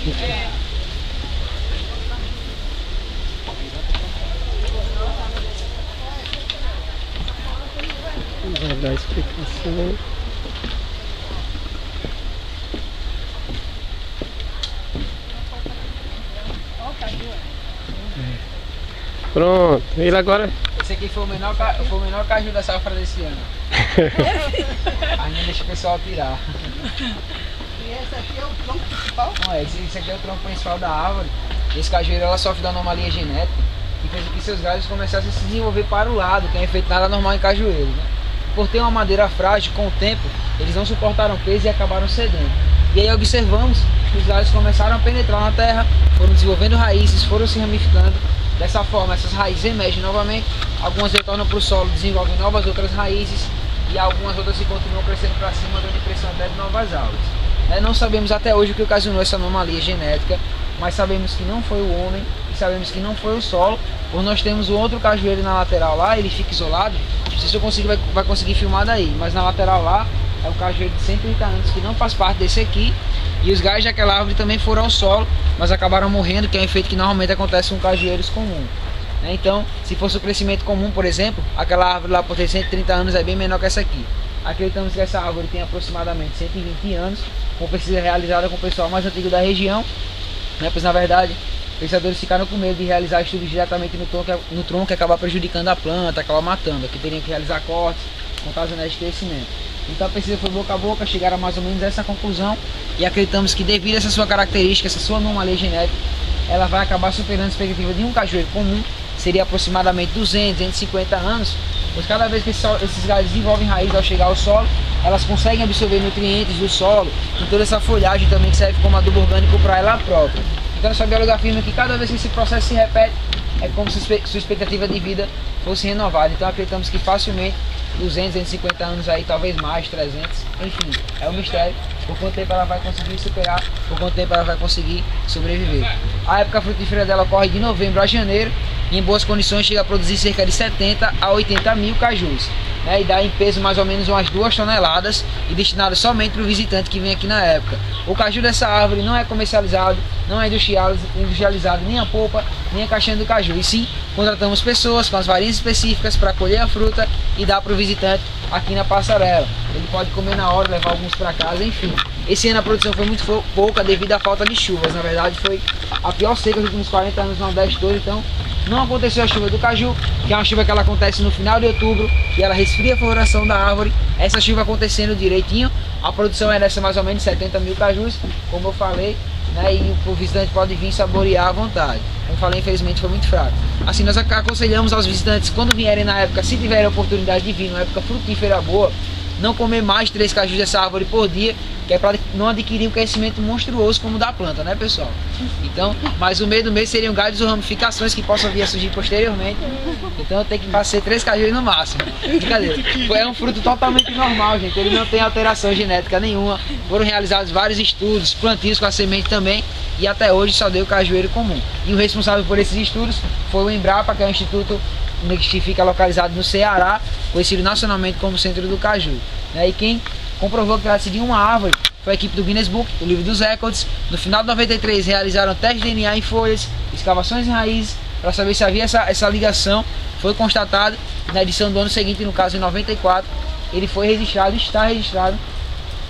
Vai dar explicação. Pronto, ele agora. Esse aqui foi o menor caju da safra desse ano. Ainda deixa o pessoal tirar. E esse aqui é o tronco principal? Não, esse aqui é o tronco principal da árvore. Esse cajueiro ela sofre de anomalia genética que fez com que seus galhos começassem a se desenvolver para o lado, que é um efeito nada normal em cajueiro, né? Por ter uma madeira frágil, com o tempo, eles não suportaram peso e acabaram cedendo. E aí observamos que os galhos começaram a penetrar na terra, foram desenvolvendo raízes, foram se ramificando. Dessa forma, essas raízes emergem novamente, algumas retornam para o solo, desenvolvem novas outras raízes e algumas outras se continuam crescendo para cima, dando impressão até de novas árvores. Não sabemos até hoje o que ocasionou essa anomalia genética, mas sabemos que não foi o homem e sabemos que não foi o solo, pois nós temos um outro cajueiro na lateral lá, ele fica isolado, não sei se eu vai conseguir filmar daí, mas na lateral lá é um cajueiro de 130 anos que não faz parte desse aqui, e os galhos daquela árvore também foram ao solo, mas acabaram morrendo, que é um efeito que normalmente acontece com cajueiros comuns. Então, se fosse o crescimento comum, por exemplo, aquela árvore lá por ter 130 anos é bem menor que essa aqui. Acreditamos que essa árvore tem aproximadamente 120 anos, com pesquisa realizada com o pessoal mais antigo da região, pois na verdade, pesquisadores ficaram com medo de realizar estudos diretamente no tronco e acabar prejudicando a planta, acabar matando, que teriam que realizar cortes, contar as anéis de crescimento. Então a pesquisa foi boca a boca, chegaram a mais ou menos a essa conclusão e acreditamos que devido a essa sua característica, essa sua anomalia genética, ela vai acabar superando a expectativa de um cajueiro comum, seria aproximadamente 200, 250 anos, pois cada vez que esses galhos desenvolvem raiz ao chegar ao solo, elas conseguem absorver nutrientes do solo e toda essa folhagem também que serve como adubo orgânico para ela própria. Então essa bióloga afirma que cada vez que esse processo se repete, é como se sua expectativa de vida fosse renovada. Então acreditamos que facilmente 200, 250 anos aí, talvez mais, 300, enfim, é um mistério por quanto tempo ela vai conseguir superar, por quanto tempo ela vai conseguir sobreviver. A época frutífera dela ocorre de novembro a janeiro e em boas condições chega a produzir cerca de 70 a 80 mil cajus, e dá em peso mais ou menos umas 2 toneladas e destinado somente para o visitante que vem aqui na época. O caju dessa árvore não é comercializado, não é industrializado nem a polpa, nem a caixinha do caju, e sim contratamos pessoas com as varinhas específicas para colher a fruta e dar para o visitante aqui na passarela. Ele pode comer na hora, levar alguns para casa, enfim. Esse ano a produção foi muito pouca devido à falta de chuvas. Na verdade foi a pior seca dos últimos 40 anos no Nordeste todo, então não aconteceu a chuva do caju, que é uma chuva que ela acontece no final de outubro e ela resfria a floração da árvore. Essa chuva acontecendo direitinho, a produção é dessa mais ou menos 70 mil cajus, como eu falei, e o visitante pode vir saborear à vontade. Como eu falei, infelizmente foi muito fraco. Assim, nós aconselhamos aos visitantes, quando vierem na época, se tiverem a oportunidade de vir numa época frutífera boa, não comer mais 3 cajus dessa árvore por dia, que é para não adquirir um crescimento monstruoso como o da planta, né, pessoal? Então, mas o meio do mês seriam galhos ou ramificações que possam vir a surgir posteriormente. Então tem que ser 3 cajus no máximo. Brincadeira. É um fruto totalmente normal, gente. Ele não tem alteração genética nenhuma. Foram realizados vários estudos, plantios com a semente também, e até hoje só deu cajueiro comum. E o responsável por esses estudos foi o Embrapa, que é um instituto que fica localizado no Ceará, conhecido nacionalmente como Centro do Caju. E quem comprovou que trata-se de uma árvore foi a equipe do Guinness Book, o livro dos recordes. No final de 93 realizaram testes de DNA em folhas, escavações em raízes, para saber se havia essa ligação. Foi constatado na edição do ano seguinte, no caso em 94, ele foi registrado, está registrado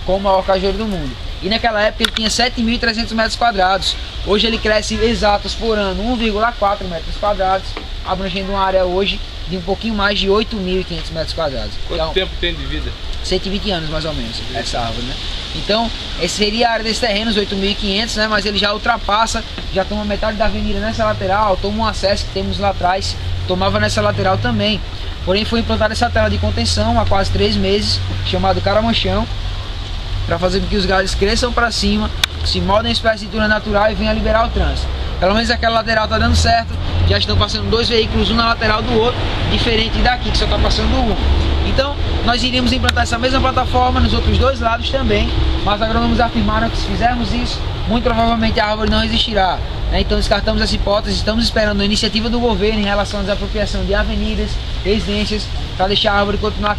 como o maior cajueiro do mundo. E naquela época ele tinha 7.300 metros quadrados. Hoje ele cresce exatos por ano 1,4 metros quadrados, abrangendo uma área hoje de um pouquinho mais de 8.500 metros quadrados. Quanto tempo tem de vida? 120 anos mais ou menos, essa árvore, Então, essa seria a área desse terreno, os 8.500, mas ele já ultrapassa, já toma metade da avenida nessa lateral, toma um acesso que temos lá atrás, tomava nessa lateral também. Porém, foi implantada essa tela de contenção há quase 3 meses, chamado caramanchão, para fazer com que os galhos cresçam para cima, se moldem em cintura natural e venham a liberar o trânsito. Pelo menos aquela lateral está dando certo, já estão passando 2 veículos, um na lateral do outro, diferente daqui, que só está passando um. Então, nós iríamos implantar essa mesma plataforma nos outros 2 lados também, mas os agrônomos afirmaram que se fizermos isso, muito provavelmente a árvore não existirá. Então descartamos essa hipótese, estamos esperando a iniciativa do governo em relação à desapropriação de avenidas, residências, para deixar a árvore continuar